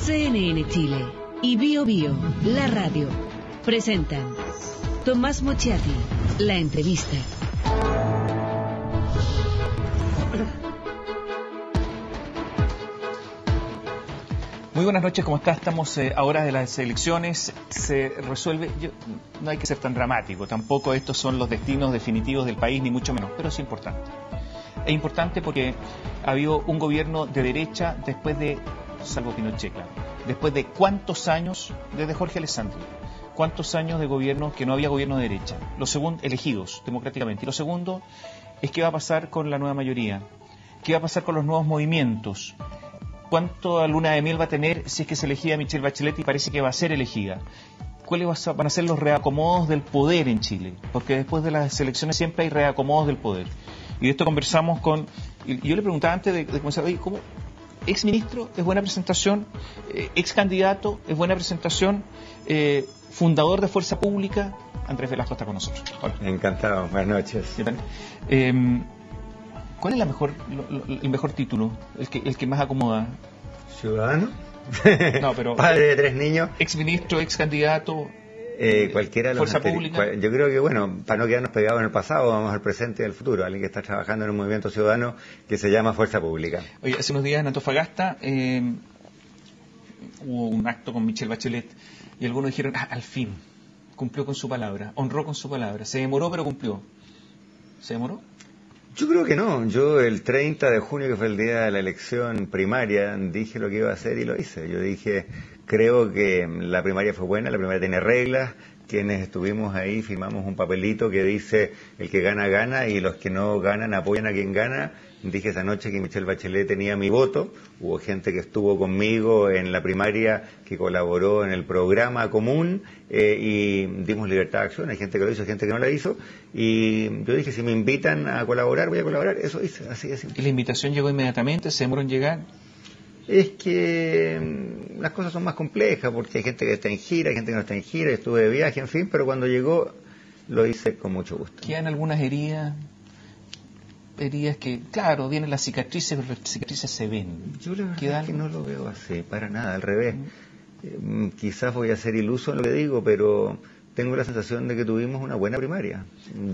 CNN Chile y Bio Bio, la radio, presentan Tomás Mochiati, la entrevista. Muy buenas noches, ¿cómo está? Estamos a horas de las elecciones. Se resuelve, no hay que ser tan dramático, tampoco estos son los destinos definitivos del país, ni mucho menos, pero es importante. Es importante porque ha habido un gobierno de derecha después de, salvo Pinochet, claro, después de cuántos años, desde Jorge Alessandri, cuántos años de gobierno que no había gobierno de derecha, elegidos democráticamente. Y lo segundo es qué va a pasar con la nueva mayoría, qué va a pasar con los nuevos movimientos. ¿Cuánto luna de miel va a tener si es que se elegía Michelle Bachelet y parece que va a ser elegida? ¿Cuáles van a ser los reacomodos del poder en Chile? Porque después de las elecciones siempre hay reacomodos del poder. Y de esto conversamos con... Y yo le preguntaba antes de comenzar, oye, ¿cómo? ¿Ex ministro es buena presentación? ¿Ex candidato es buena presentación? ¿Fundador de Fuerza Pública? Andrés Velasco está con nosotros. Hola. Encantado, buenas noches. ¿Qué tal? ¿Cuál es el mejor título? El que más acomoda. ¿Ciudadano? No, pero padre de 3 niños. Ex ministro, ex candidato. Cualquiera de los Fuerza Pública. Yo creo que, bueno, para no quedarnos pegados en el pasado, vamos al presente y al futuro. Alguien que está trabajando en un movimiento ciudadano que se llama Fuerza Pública. Oye, hace unos días en Antofagasta hubo un acto con Michelle Bachelet y algunos dijeron, al fin, cumplió con su palabra, honró con su palabra. Se demoró, pero cumplió. ¿Se demoró? Yo creo que no. Yo el 30 de junio, que fue el día de la elección primaria, dije lo que iba a hacer y lo hice. Yo dije, creo que la primaria fue buena, la primaria tiene reglas. Quienes estuvimos ahí firmamos un papelito que dice el que gana, gana, y los que no ganan apoyan a quien gana. Dije esa noche que Michelle Bachelet tenía mi voto. Hubo gente que estuvo conmigo en la primaria, que colaboró en el programa común, y dimos libertad de acción. Hay gente que lo hizo, hay gente que no la hizo. Y yo dije, si me invitan a colaborar, voy a colaborar. Eso hice, así de simple. ¿Y la invitación llegó inmediatamente? ¿Se demoró en llegar? Es que las cosas son más complejas, porque hay gente que está en gira, hay gente que no está en gira, estuve de viaje, en fin, pero cuando llegó lo hice con mucho gusto. ¿Quedan algunas heridas que, claro, vienen las cicatrices, pero las cicatrices se ven? Yo la verdad es que no lo veo así, para nada, al revés. Quizás voy a ser iluso en lo que digo, pero tengo la sensación de que tuvimos una buena primaria.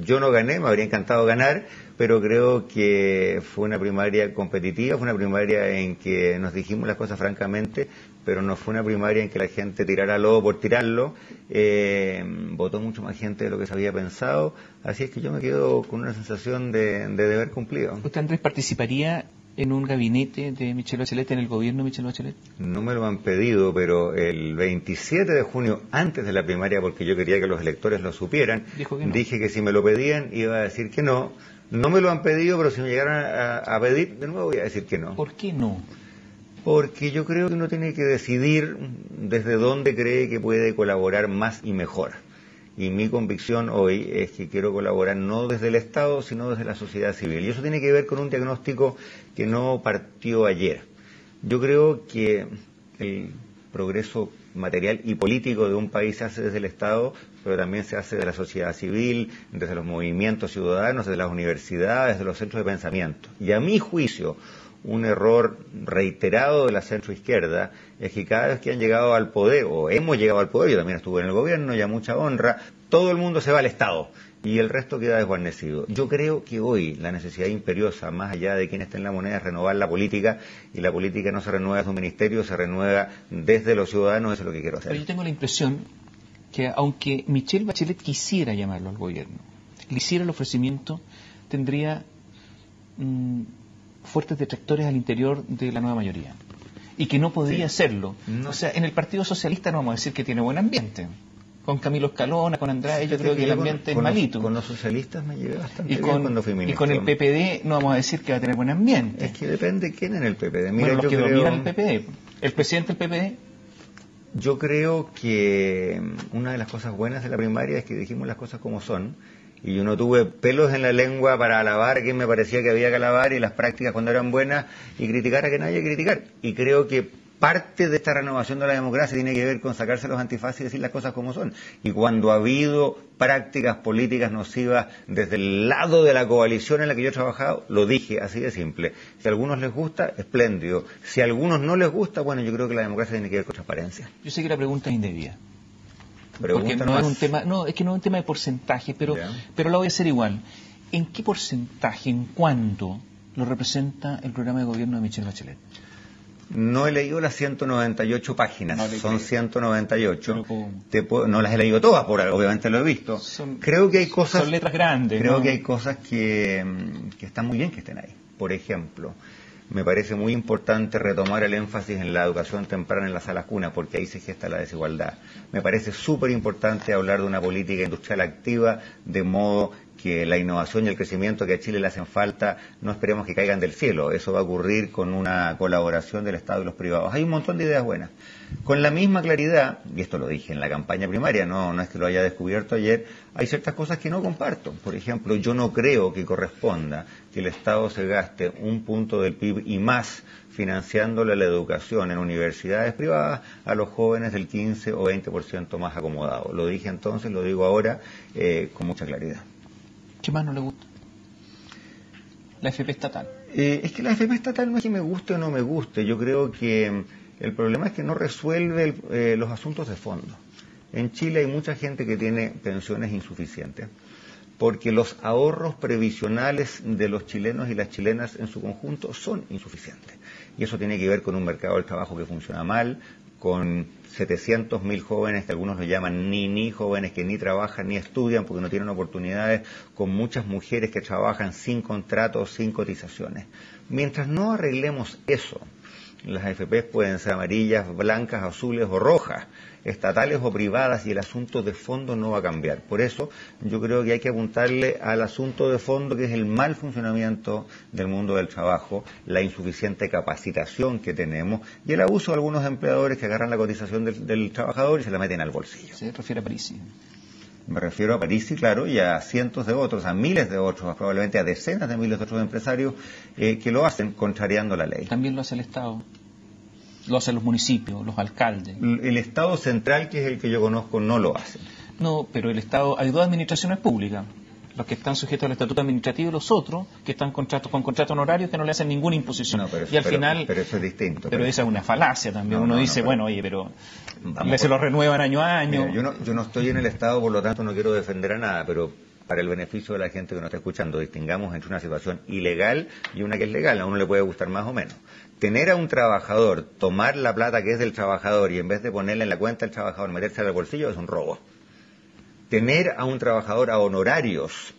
Yo no gané, me habría encantado ganar, pero creo que fue una primaria competitiva, fue una primaria en que nos dijimos las cosas francamente, pero no fue una primaria en que la gente tirara lobo por tirarlo. Votó mucho más gente de lo que se había pensado, así es que yo me quedo con una sensación de deber cumplido. ¿Usted, Andrés, participaría en un gabinete de Michelle Bachelet, en el gobierno de Michelle Bachelet? No me lo han pedido, pero el 27 de junio, antes de la primaria, porque yo quería que los electores lo supieran, dije que si me lo pedían iba a decir que no. No me lo han pedido, pero si me llegaran a pedir, de nuevo voy a decir que no. ¿Por qué no? Porque yo creo que uno tiene que decidir desde dónde cree que puede colaborar más y mejor. Y mi convicción hoy es que quiero colaborar no desde el Estado, sino desde la sociedad civil. Y eso tiene que ver con un diagnóstico que no partió ayer. Yo creo que el progreso material y político de un país se hace desde el Estado, pero también se hace de la sociedad civil, desde los movimientos ciudadanos, desde las universidades, desde los centros de pensamiento. Y a mi juicio, un error reiterado de la centroizquierda es que cada vez que han llegado al poder, o hemos llegado al poder, yo también estuve en el gobierno y a mucha honra, todo el mundo se va al Estado y el resto queda desguarnecido. Yo creo que hoy la necesidad imperiosa, más allá de quien esté en la moneda, es renovar la política, y la política no se renueva desde un ministerio, se renueva desde los ciudadanos. Eso es lo que quiero hacer. Pero yo tengo la impresión que aunque Michelle Bachelet quisiera llamarlo al gobierno, le hiciera el ofrecimiento, tendría fuertes detractores al interior de la nueva mayoría, y que no podría hacerlo. No. O sea, en el Partido Socialista no vamos a decir que tiene buen ambiente. Con Camilo Escalona, con Andrade, yo creo que el ambiente es malito. Con los socialistas me llevé bastante bien cuando fui ministro. Y con el PPD no vamos a decir que va a tener buen ambiente. Es que depende quién en el PPD. Mira, bueno, los que dominan el PPD. ¿El presidente del PPD? Yo creo que una de las cosas buenas de la primaria es que dijimos las cosas como son, y yo no tuve pelos en la lengua para alabar a quien me parecía que había que alabar, y las prácticas cuando eran buenas, y criticar a quien haya que criticar. Y creo que parte de esta renovación de la democracia tiene que ver con sacarse los antifaces y decir las cosas como son. Y cuando ha habido prácticas políticas nocivas desde el lado de la coalición en la que yo he trabajado, lo dije así de simple. Si a algunos les gusta, espléndido. Si a algunos no les gusta, bueno, yo creo que la democracia tiene que ver con transparencia. Yo sé que la pregunta es indebida. Porque no es un tema, no, es que no es un tema de porcentaje, pero lo voy a hacer igual. ¿En qué porcentaje, en cuánto lo representa el programa de gobierno de Michelle Bachelet? No he leído las 198 páginas, son 198. No, no las he leído todas, obviamente lo he visto. Creo que hay cosas. Son letras grandes. Creo que hay cosas que están muy bien que estén ahí. Por ejemplo, me parece muy importante retomar el énfasis en la educación temprana en las salas cunas, porque ahí se gesta la desigualdad. Me parece súper importante hablar de una política industrial activa, de modo que la innovación y el crecimiento que a Chile le hacen falta no esperemos que caigan del cielo. Eso va a ocurrir con una colaboración del Estado y los privados. Hay un montón de ideas buenas. Con la misma claridad, y esto lo dije en la campaña primaria, no es que lo haya descubierto ayer, hay ciertas cosas que no comparto. Por ejemplo, yo no creo que corresponda que el Estado se gaste 1 punto del PIB y más financiándole la educación en universidades privadas a los jóvenes del 15 o 20% más acomodados. Lo dije entonces, lo digo ahora con mucha claridad. ¿Qué más no le gusta? La FP estatal. Es que la FP estatal no es que me guste o no me guste. Yo creo que el problema es que no resuelve los asuntos de fondo. En Chile hay mucha gente que tiene pensiones insuficientes porque los ahorros previsionales de los chilenos y las chilenas en su conjunto son insuficientes. Y eso tiene que ver con un mercado del trabajo que funciona mal, con 700.000 jóvenes, que algunos lo llaman ni jóvenes que ni trabajan ni estudian porque no tienen oportunidades, con muchas mujeres que trabajan sin contratos, sin cotizaciones. Mientras no arreglemos eso, las AFPs pueden ser amarillas, blancas, azules o rojas, estatales o privadas, y el asunto de fondo no va a cambiar. Por eso yo creo que hay que apuntarle al asunto de fondo, que es el mal funcionamiento del mundo del trabajo, la insuficiente capacitación que tenemos y el abuso de algunos empleadores que agarran la cotización del trabajador y se la meten al bolsillo. ¿Se refiere a Parisi? Me refiero a Parisi, claro, y a cientos de otros, a miles de otros, probablemente a decenas de miles de otros empresarios que lo hacen contrariando la ley. También lo hace el Estado. Lo hacen los municipios, los alcaldes. El Estado central, que es el que yo conozco, no lo hace. No, pero el Estado, hay 2 administraciones públicas, los que están sujetos al estatuto administrativo y los otros que están con contratos honorarios que no le hacen ninguna imposición. No, pero y al final, pero eso es distinto. Pero esa es una falacia también. Uno dice, bueno, oye, pero se lo renuevan año a año. Mira, yo no estoy en el Estado, por lo tanto no quiero defender a nada, pero para el beneficio de la gente que nos está escuchando, distingamos entre una situación ilegal y una que es legal. A uno le puede gustar más o menos. Tener a un trabajador, tomar la plata que es del trabajador y en vez de ponerla en la cuenta del trabajador, meterse al bolsillo, es un robo. Tener a un trabajador a honorarios,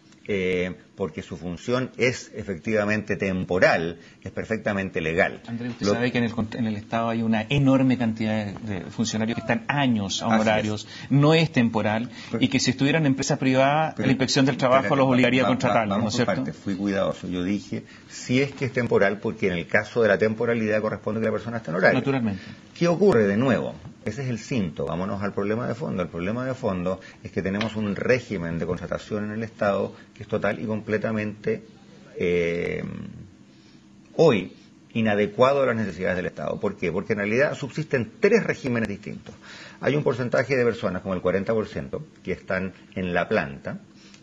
porque su función es efectivamente temporal, es perfectamente legal. Andrés, usted sabe que en el Estado hay una enorme cantidad de funcionarios que están años a honorarios, no es temporal, y que si estuvieran en empresa privada, la Inspección del Trabajo los obligaría a contratarlos, ¿no es cierto? Fui cuidadoso, yo dije, si es que es temporal, porque en el caso de la temporalidad corresponde que la persona esté en horario. Naturalmente. ¿Qué ocurre de nuevo? Ese es el cinto, vámonos al problema de fondo. El problema de fondo es que tenemos un régimen de contratación en el Estado que es total y completamente hoy inadecuado a las necesidades del Estado. ¿Por qué? Porque en realidad subsisten 3 regímenes distintos. Hay un porcentaje de personas, como el 40%, que están en la planta,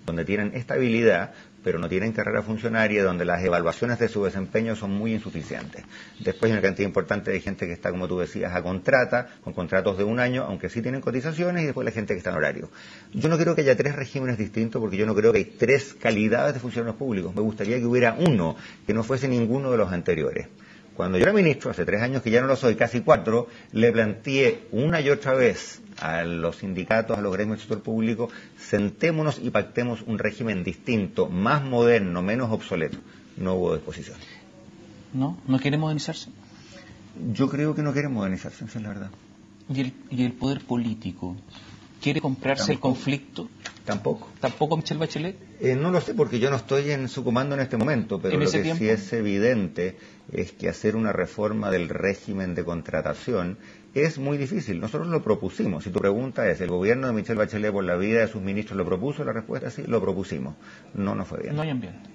donde tienen estabilidad, pero no tienen carrera funcionaria, donde las evaluaciones de su desempeño son muy insuficientes. Después hay una cantidad importante de gente que está, como tú decías, a contrata, con contratos de 1 año, aunque sí tienen cotizaciones, y después la gente que está en horario. Yo no creo que haya 3 regímenes distintos, porque yo no creo que hay 3 calidades de funcionarios públicos. Me gustaría que hubiera uno, que no fuese ninguno de los anteriores. Cuando yo era ministro, hace 3 años que ya no lo soy, casi 4, le planteé una y otra vez a los sindicatos, a los gremios del sector público, sentémonos y pactemos un régimen distinto, más moderno, menos obsoleto. No hubo disposición. ¿No? ¿No quiere modernizarse? Yo creo que no quiere modernizarse, esa es la verdad. ¿Y el poder político quiere comprarse el conflicto? Tampoco. ¿Tampoco Michelle Bachelet? No lo sé, porque yo no estoy en su comando en este momento, pero lo que sí es evidente es que hacer una reforma del régimen de contratación es muy difícil. Nosotros lo propusimos. Si tu pregunta es, ¿el gobierno de Michelle Bachelet por la vida de sus ministros lo propuso? La respuesta es sí, lo propusimos. No nos fue bien. No hay ambiente.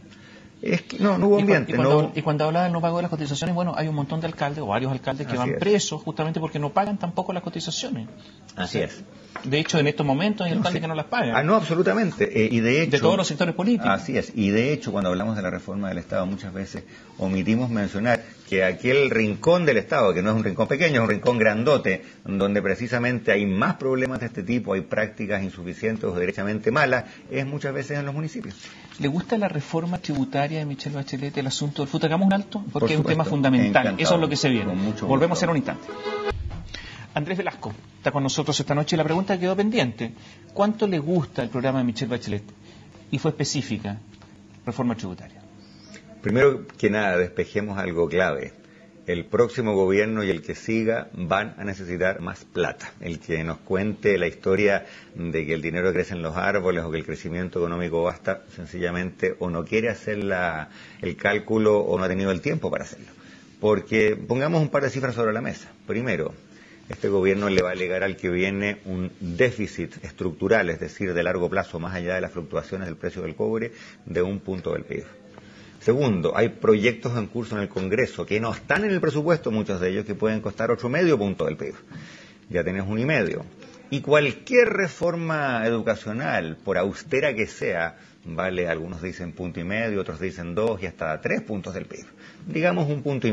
Es que no hubo ambiente. Y cuando hablaba del no pago de las cotizaciones, bueno, hay un montón de alcaldes o varios alcaldes que van presos justamente porque no pagan tampoco las cotizaciones. Así es. De hecho, en estos momentos hay alcaldes que no las pagan. No, absolutamente. Y de hecho, de todos los sectores políticos. Así es. Y de hecho, cuando hablamos de la reforma del Estado, muchas veces omitimos mencionar que aquel rincón del Estado, que no es un rincón pequeño, es un rincón grandote, donde precisamente hay más problemas de este tipo, hay prácticas insuficientes o derechamente malas, es muchas veces en los municipios. ¿Le gusta la reforma tributaria de Michelle Bachelet, el asunto del FUT? Hagamos un alto, porque Por es un supuesto, tema fundamental. encantado, eso es lo que se viene. Volvemos en un instante. Andrés Velasco está con nosotros esta noche y la pregunta quedó pendiente. ¿Cuánto le gusta el programa de Michelle Bachelet? Y fue específica, reforma tributaria. Primero que nada, despejemos algo clave. El próximo gobierno y el que siga van a necesitar más plata. El que nos cuente la historia de que el dinero crece en los árboles o que el crecimiento económico basta, sencillamente o no quiere hacer el cálculo o no ha tenido el tiempo para hacerlo. Porque pongamos un par de cifras sobre la mesa. Primero, este gobierno le va a legar al que viene un déficit estructural, es decir, de largo plazo, más allá de las fluctuaciones del precio del cobre, de 1 punto del PIB. Segundo, hay proyectos en curso en el Congreso que no están en el presupuesto, muchos de ellos que pueden costar 8,5 puntos del PIB. Ya tenés 1,5. Y cualquier reforma educacional, por austera que sea, vale, algunos dicen 1,5, otros dicen 2 y hasta 3 puntos del PIB. Digamos 1,5 puntos.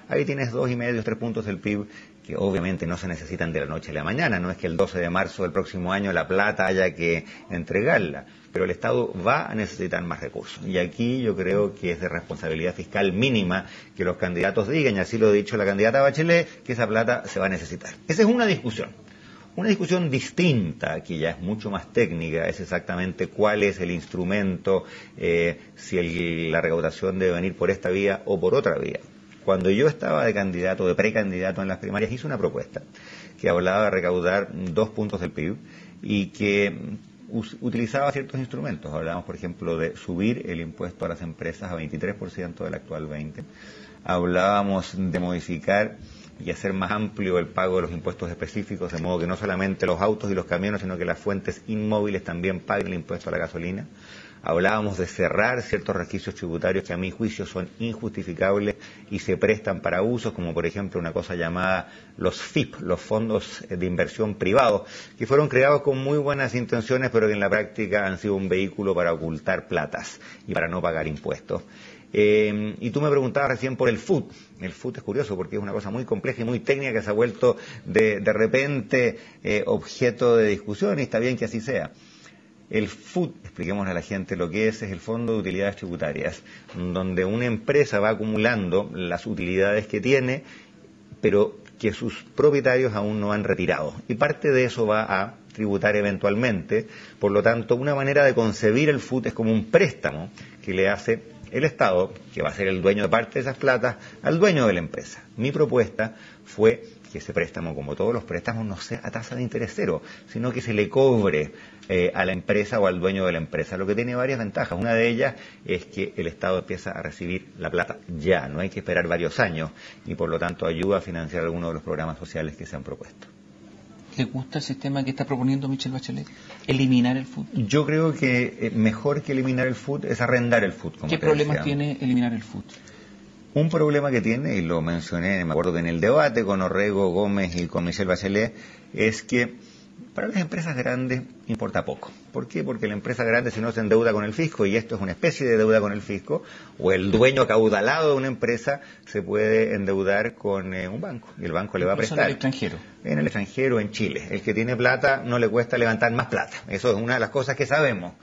Ahí tienes 2,5, 3 puntos del PIB que obviamente no se necesitan de la noche a la mañana. No es que el 12 de marzo del próximo año la plata haya que entregarla, pero el Estado va a necesitar más recursos. Y aquí yo creo que es de responsabilidad fiscal mínima que los candidatos digan, y así lo ha dicho la candidata Bachelet, que esa plata se va a necesitar. Esa es una discusión. Una discusión distinta, que ya es mucho más técnica, es exactamente cuál es el instrumento, si la recaudación debe venir por esta vía o por otra vía. Cuando yo estaba de candidato, de precandidato en las primarias, hice una propuesta que hablaba de recaudar 2 puntos del PIB y que utilizaba ciertos instrumentos. Hablábamos, por ejemplo, de subir el impuesto a las empresas a 23% del actual 20%. Hablábamos de modificar y hacer más amplio el pago de los impuestos específicos, de modo que no solamente los autos y los camiones, sino que las fuentes inmóviles también paguen el impuesto a la gasolina. Hablábamos de cerrar ciertos resquicios tributarios que a mi juicio son injustificables y se prestan para usos, como por ejemplo una cosa llamada los FIP, los fondos de inversión privados, que fueron creados con muy buenas intenciones, pero que en la práctica han sido un vehículo para ocultar platas y para no pagar impuestos. Y tú me preguntabas recién por el FUT. El FUT es curioso porque es una cosa muy compleja y muy técnica que se ha vuelto de repente objeto de discusión, y está bien que así sea. El FUT, expliquemos a la gente lo que es el Fondo de Utilidades Tributarias, donde una empresa va acumulando las utilidades que tiene, pero que sus propietarios aún no han retirado. Y parte de eso va a tributar eventualmente. Por lo tanto, una manera de concebir el FUT es como un préstamo que le hace el Estado, que va a ser el dueño de parte de esas platas, al dueño de la empresa. Mi propuesta fue que ese préstamo, como todos los préstamos, no sea a tasa de interés cero, sino que se le cobre a la empresa o al dueño de la empresa, lo que tiene varias ventajas. Una de ellas es que el Estado empieza a recibir la plata ya, no hay que esperar varios años, y por lo tanto ayuda a financiar algunos de los programas sociales que se han propuesto. ¿Le gusta el sistema que está proponiendo Michelle Bachelet? ¿Eliminar el FUT? Yo creo que mejor que eliminar el FUT es arrendar el FUT. ¿Qué problemas tiene eliminar el FUT? Un problema que tiene, y lo mencioné, me acuerdo que en el debate con Orrego, Gómez y con Michelle Bachelet, es que para las empresas grandes importa poco. ¿Por qué? Porque la empresa grande, si no, se endeuda con el fisco, y esto es una especie de deuda con el fisco, o el dueño acaudalado de una empresa se puede endeudar con un banco, y el banco le va a prestar. ¿En el extranjero? En el extranjero, en Chile. El que tiene plata no le cuesta levantar más plata. Eso es una de las cosas que sabemos.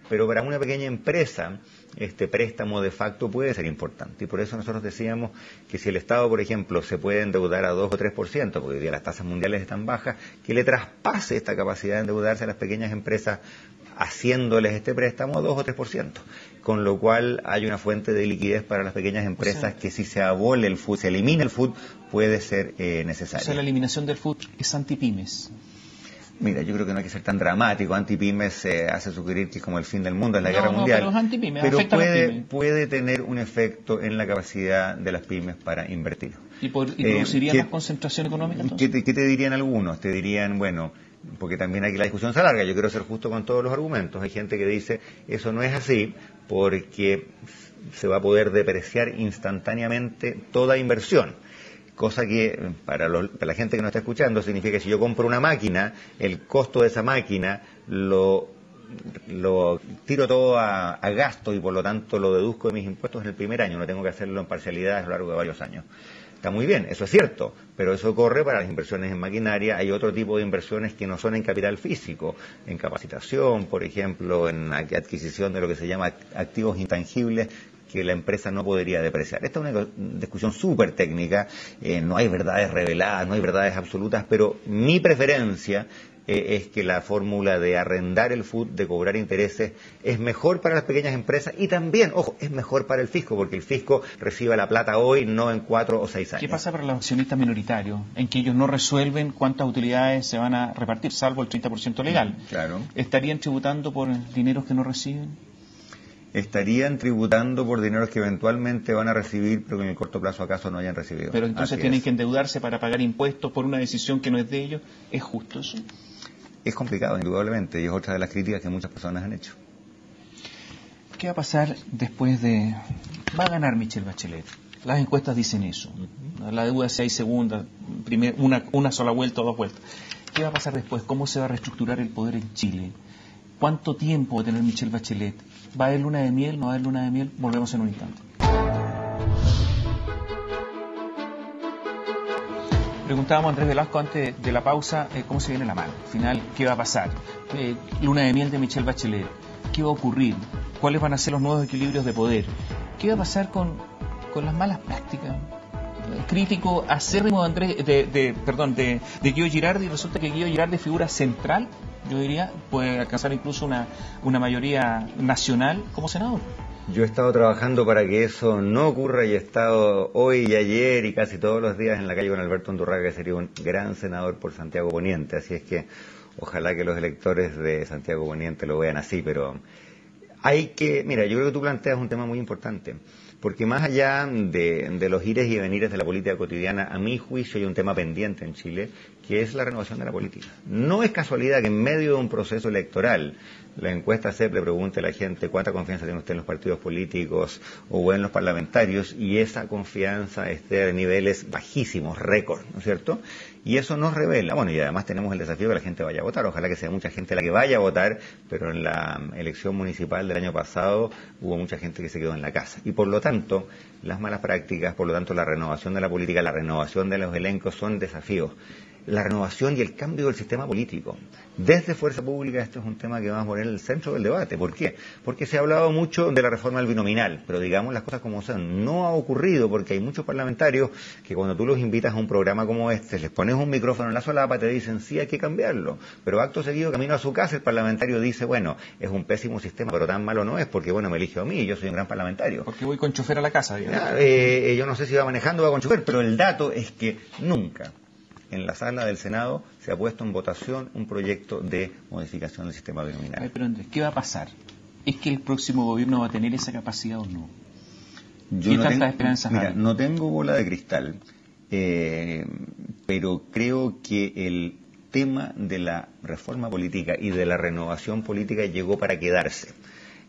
Pero para una pequeña empresa, este préstamo de facto puede ser importante. Y por eso nosotros decíamos que si el Estado, por ejemplo, se puede endeudar a 2 o 3%, porque hoy día las tasas mundiales están bajas, que le traspase esta capacidad de endeudarse a las pequeñas empresas haciéndoles este préstamo a 2 o 3%. Con lo cual hay una fuente de liquidez para las pequeñas empresas que si se abole el FUT, se elimina el FUT, puede ser necesaria. O sea, la eliminación del FUT es antipymes. Mira, yo creo que no hay que ser tan dramático. Antipymes se hace sugerir que es como el fin del mundo, es la guerra mundial. Pero es antipymes, pero puede tener un efecto en la capacidad de las pymes para invertir. ¿Y produciría más concentración económica entonces? ¿Qué te dirían algunos? Te dirían, bueno, porque también aquí la discusión se alarga, yo quiero ser justo con todos los argumentos. Hay gente que dice, eso no es así porque se va a poder depreciar instantáneamente toda inversión. Cosa que para la gente que nos está escuchando significa que si yo compro una máquina, el costo de esa máquina lo tiro todo a gasto y por lo tanto lo deduzco de mis impuestos en el primer año, no tengo que hacerlo en parcialidades a lo largo de varios años. Está muy bien, eso es cierto, pero eso ocurre para las inversiones en maquinaria. Hay otro tipo de inversiones que no son en capital físico, en capacitación, por ejemplo, en adquisición de lo que se llama activos intangibles que la empresa no podría depreciar. Esta es una discusión súper técnica, no hay verdades reveladas, no hay verdades absolutas, pero mi preferencia es que la fórmula de arrendar el FUT, de cobrar intereses, es mejor para las pequeñas empresas y también, ojo, es mejor para el fisco, porque el fisco recibe la plata hoy, no en 4 o 6 años. ¿Qué pasa para los accionistas minoritarios, en que ellos no resuelven cuántas utilidades se van a repartir, salvo el 30% legal? Claro. ¿Estarían tributando por dineros que no reciben? Estarían tributando por dineros que eventualmente van a recibir, pero que en el corto plazo acaso no hayan recibido. Pero entonces tienen que endeudarse para pagar impuestos por una decisión que no es de ellos. ¿Es justo eso? Es complicado, indudablemente, y es otra de las críticas que muchas personas han hecho. ¿Qué va a pasar después de...? Va a ganar Michelle Bachelet. Las encuestas dicen eso. La deuda si hay segunda, una sola vuelta o 2 vueltas. ¿Qué va a pasar después? ¿Cómo se va a reestructurar el poder en Chile? ¿Cuánto tiempo va a tener Michelle Bachelet? ¿Va a haber luna de miel? ¿No va a haber luna de miel? Volvemos en un instante. Preguntábamos a Andrés Velasco antes de la pausa cómo se viene la mano. Al final, ¿qué va a pasar? Luna de miel de Michelle Bachelet. ¿Qué va a ocurrir? ¿Cuáles van a ser los nuevos equilibrios de poder? ¿Qué va a pasar con las malas prácticas? Crítico acérrimo de Guido Girardi, resulta que Guido Girardi figura central, yo diría, puede alcanzar incluso una mayoría nacional como senador. Yo he estado trabajando para que eso no ocurra y he estado hoy y ayer y casi todos los días en la calle con Alberto Undurraga, que sería un gran senador por Santiago Poniente, así es que ojalá que los electores de Santiago Poniente lo vean así, pero mira, yo creo que tú planteas un tema muy importante, porque más allá de los ires y venires de la política cotidiana, a mi juicio hay un tema pendiente en Chile, que es la renovación de la política. No es casualidad que en medio de un proceso electoral, la encuesta CEP le pregunte a la gente cuánta confianza tiene usted en los partidos políticos o en los parlamentarios, y esa confianza esté a niveles bajísimos, récord, ¿no es cierto? Y eso nos revela, bueno, y además tenemos el desafío de que la gente vaya a votar, ojalá que sea mucha gente la que vaya a votar, pero en la elección municipal del año pasado hubo mucha gente que se quedó en la casa. Y por lo tanto, las malas prácticas, por lo tanto la renovación de la política, la renovación de los elencos son desafíos. La renovación y el cambio del sistema político. Desde Fuerza Pública esto es un tema que vamos a poner en el centro del debate. ¿Por qué? Porque se ha hablado mucho de la reforma del binominal, pero digamos las cosas como son. No ha ocurrido porque hay muchos parlamentarios que cuando tú los invitas a un programa como este, les pones un micrófono en la solapa, te dicen sí, hay que cambiarlo. Pero acto seguido, camino a su casa, el parlamentario dice, bueno, es un pésimo sistema, pero tan malo no es porque, bueno, me elige a mí, yo soy un gran parlamentario. Porque voy con chofer a la casa, digamos. Yo no sé si va manejando o va con chofer, pero el dato es que nunca en la sala del Senado se ha puesto en votación un proyecto de modificación del sistema binominal. Pero Andrés, ¿qué va a pasar? ¿Es que el próximo gobierno va a tener esa capacidad o no? ¿Qué tantas esperanzas hay? Mira, no tengo bola de cristal, pero creo que el tema de la reforma política y de la renovación política llegó para quedarse.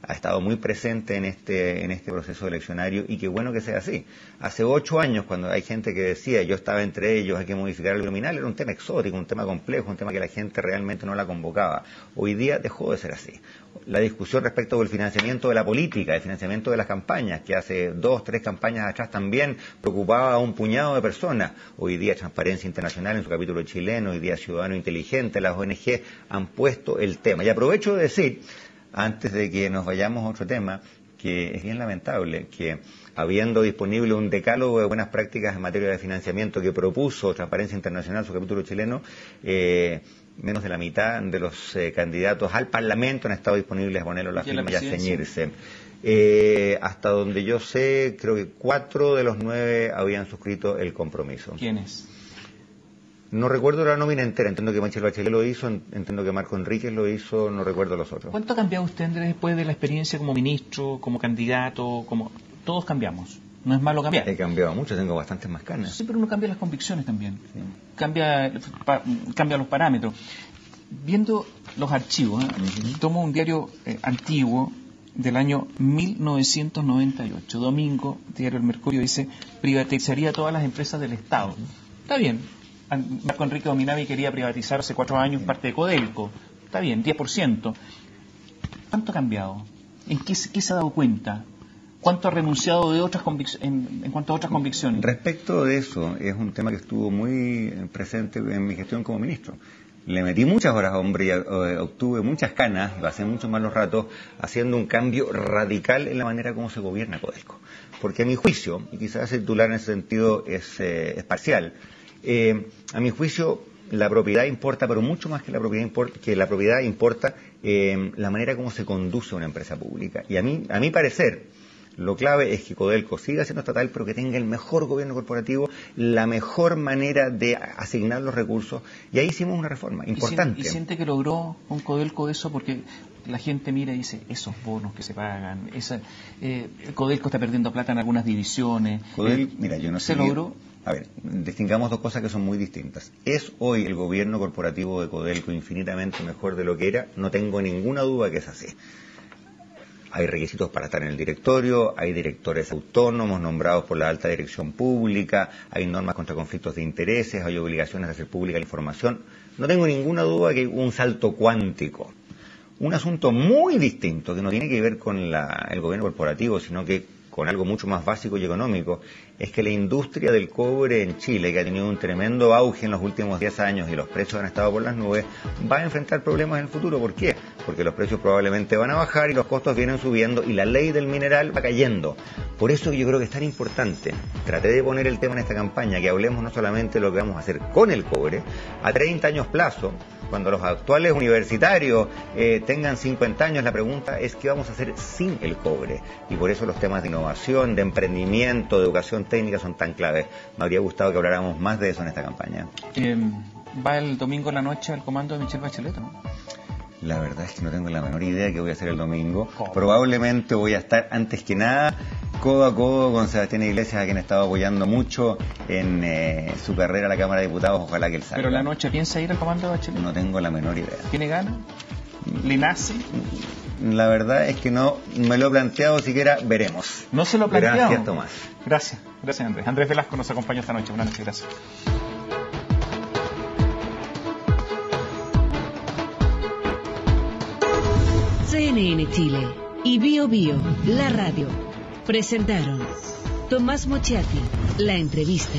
Ha estado muy presente en este proceso eleccionario y qué bueno que sea así. Hace 8 años, cuando hay gente que decía, yo estaba entre ellos, hay que modificar el binominal, era un tema exótico, un tema complejo, un tema que la gente realmente no la convocaba. Hoy día dejó de ser así. La discusión respecto del financiamiento de la política, el financiamiento de las campañas, que hace 2, 3 campañas atrás también preocupaba a un puñado de personas. Hoy día Transparencia Internacional en su capítulo chileno, hoy día Ciudadano Inteligente, las ONG han puesto el tema. Y aprovecho de decir, antes de que nos vayamos a otro tema, que es bien lamentable que, habiendo disponible un decálogo de buenas prácticas en materia de financiamiento que propuso Transparencia Internacional, su capítulo chileno, menos de la mitad de los candidatos al Parlamento han estado disponibles a ponerlo a la firma y a ceñirse. Hasta donde yo sé, creo que 4 de los 9 habían suscrito el compromiso. ¿Quiénes? No recuerdo la nómina entera, entiendo que Michelle Bachelet lo hizo, entiendo que Marco Enríquez lo hizo, no recuerdo los otros. ¿Cuánto ha cambiado usted, Andrés, después de la experiencia como ministro, como candidato, todos cambiamos? No es malo cambiar. He cambiado mucho, tengo bastantes más canas. Sí, pero uno cambia las convicciones también. Sí. Cambia los parámetros. Viendo los archivos, tomo un diario antiguo del año 1998. Domingo, diario El Mercurio dice: privatizaría todas las empresas del Estado. Está bien. Marco Enrique Dominavi quería privatizar hace 4 años parte de Codelco. Está bien, 10%. ¿Cuánto ha cambiado? ¿En qué se ha dado cuenta? ¿Cuánto ha renunciado de otras en cuanto a otras convicciones? Respecto de eso, es un tema que estuvo muy presente en mi gestión como ministro. Le metí muchas horas, hombre, y obtuve muchas canas, y pasé muchos malos ratos haciendo un cambio radical en la manera como se gobierna Codelco. Porque a mi juicio, y quizás el titular en ese sentido es parcial, a mi juicio la propiedad importa, pero mucho más que la propiedad importa la manera como se conduce una empresa pública. Y a mi parecer, lo clave es que Codelco siga siendo estatal, pero que tenga el mejor gobierno corporativo, la mejor manera de asignar los recursos. Y ahí hicimos una reforma importante. ¿Y siente que logró con Codelco eso? Porque la gente mira y dice, esos bonos que se pagan, Codelco está perdiendo plata en algunas divisiones. Mira, yo no sé. ¿Se logró? A ver, distingamos dos cosas que son muy distintas. ¿Es hoy el gobierno corporativo de Codelco infinitamente mejor de lo que era? No tengo ninguna duda que es así. Hay requisitos para estar en el directorio, hay directores autónomos nombrados por la alta dirección pública, hay normas contra conflictos de intereses, hay obligaciones de hacer pública la información. No tengo ninguna duda que hay un salto cuántico. Un asunto muy distinto, que no tiene que ver con el gobierno corporativo, sino que con algo mucho más básico y económico, es que la industria del cobre en Chile, que ha tenido un tremendo auge en los últimos 10 años y los precios han estado por las nubes, va a enfrentar problemas en el futuro. ¿Por qué? Porque los precios probablemente van a bajar y los costos vienen subiendo y la ley del mineral va cayendo. Por eso yo creo que es tan importante, traté de poner el tema en esta campaña, que hablemos no solamente de lo que vamos a hacer con el cobre, a 30 años plazo. Cuando los actuales universitarios tengan 50 años, la pregunta es qué vamos a hacer sin el cobre. Y por eso los temas de innovación, de emprendimiento, de educación técnica son tan claves. Me habría gustado que habláramos más de eso en esta campaña. Va el domingo en la noche al comando de Michelle Bachelet, ¿no? La verdad es que no tengo la menor idea de qué voy a hacer el domingo. Probablemente voy a estar, antes que nada, codo a codo con Sebastián Iglesias, a quien he estado apoyando mucho en su carrera a la Cámara de Diputados. Ojalá que él salga. ¿Pero la noche piensa ir al comando de Bachelet? No tengo la menor idea. ¿Tiene ganas? ¿Le nace? La verdad es que no me lo he planteado siquiera, veremos. ¿No se lo ha planteado? Gracias, Tomás. Gracias Andrés. Andrés Velasco nos acompañó esta noche. Buenas noches, gracias. CNN Chile y Bio Bio, la radio, presentaron Tomás Mochiati, la entrevista.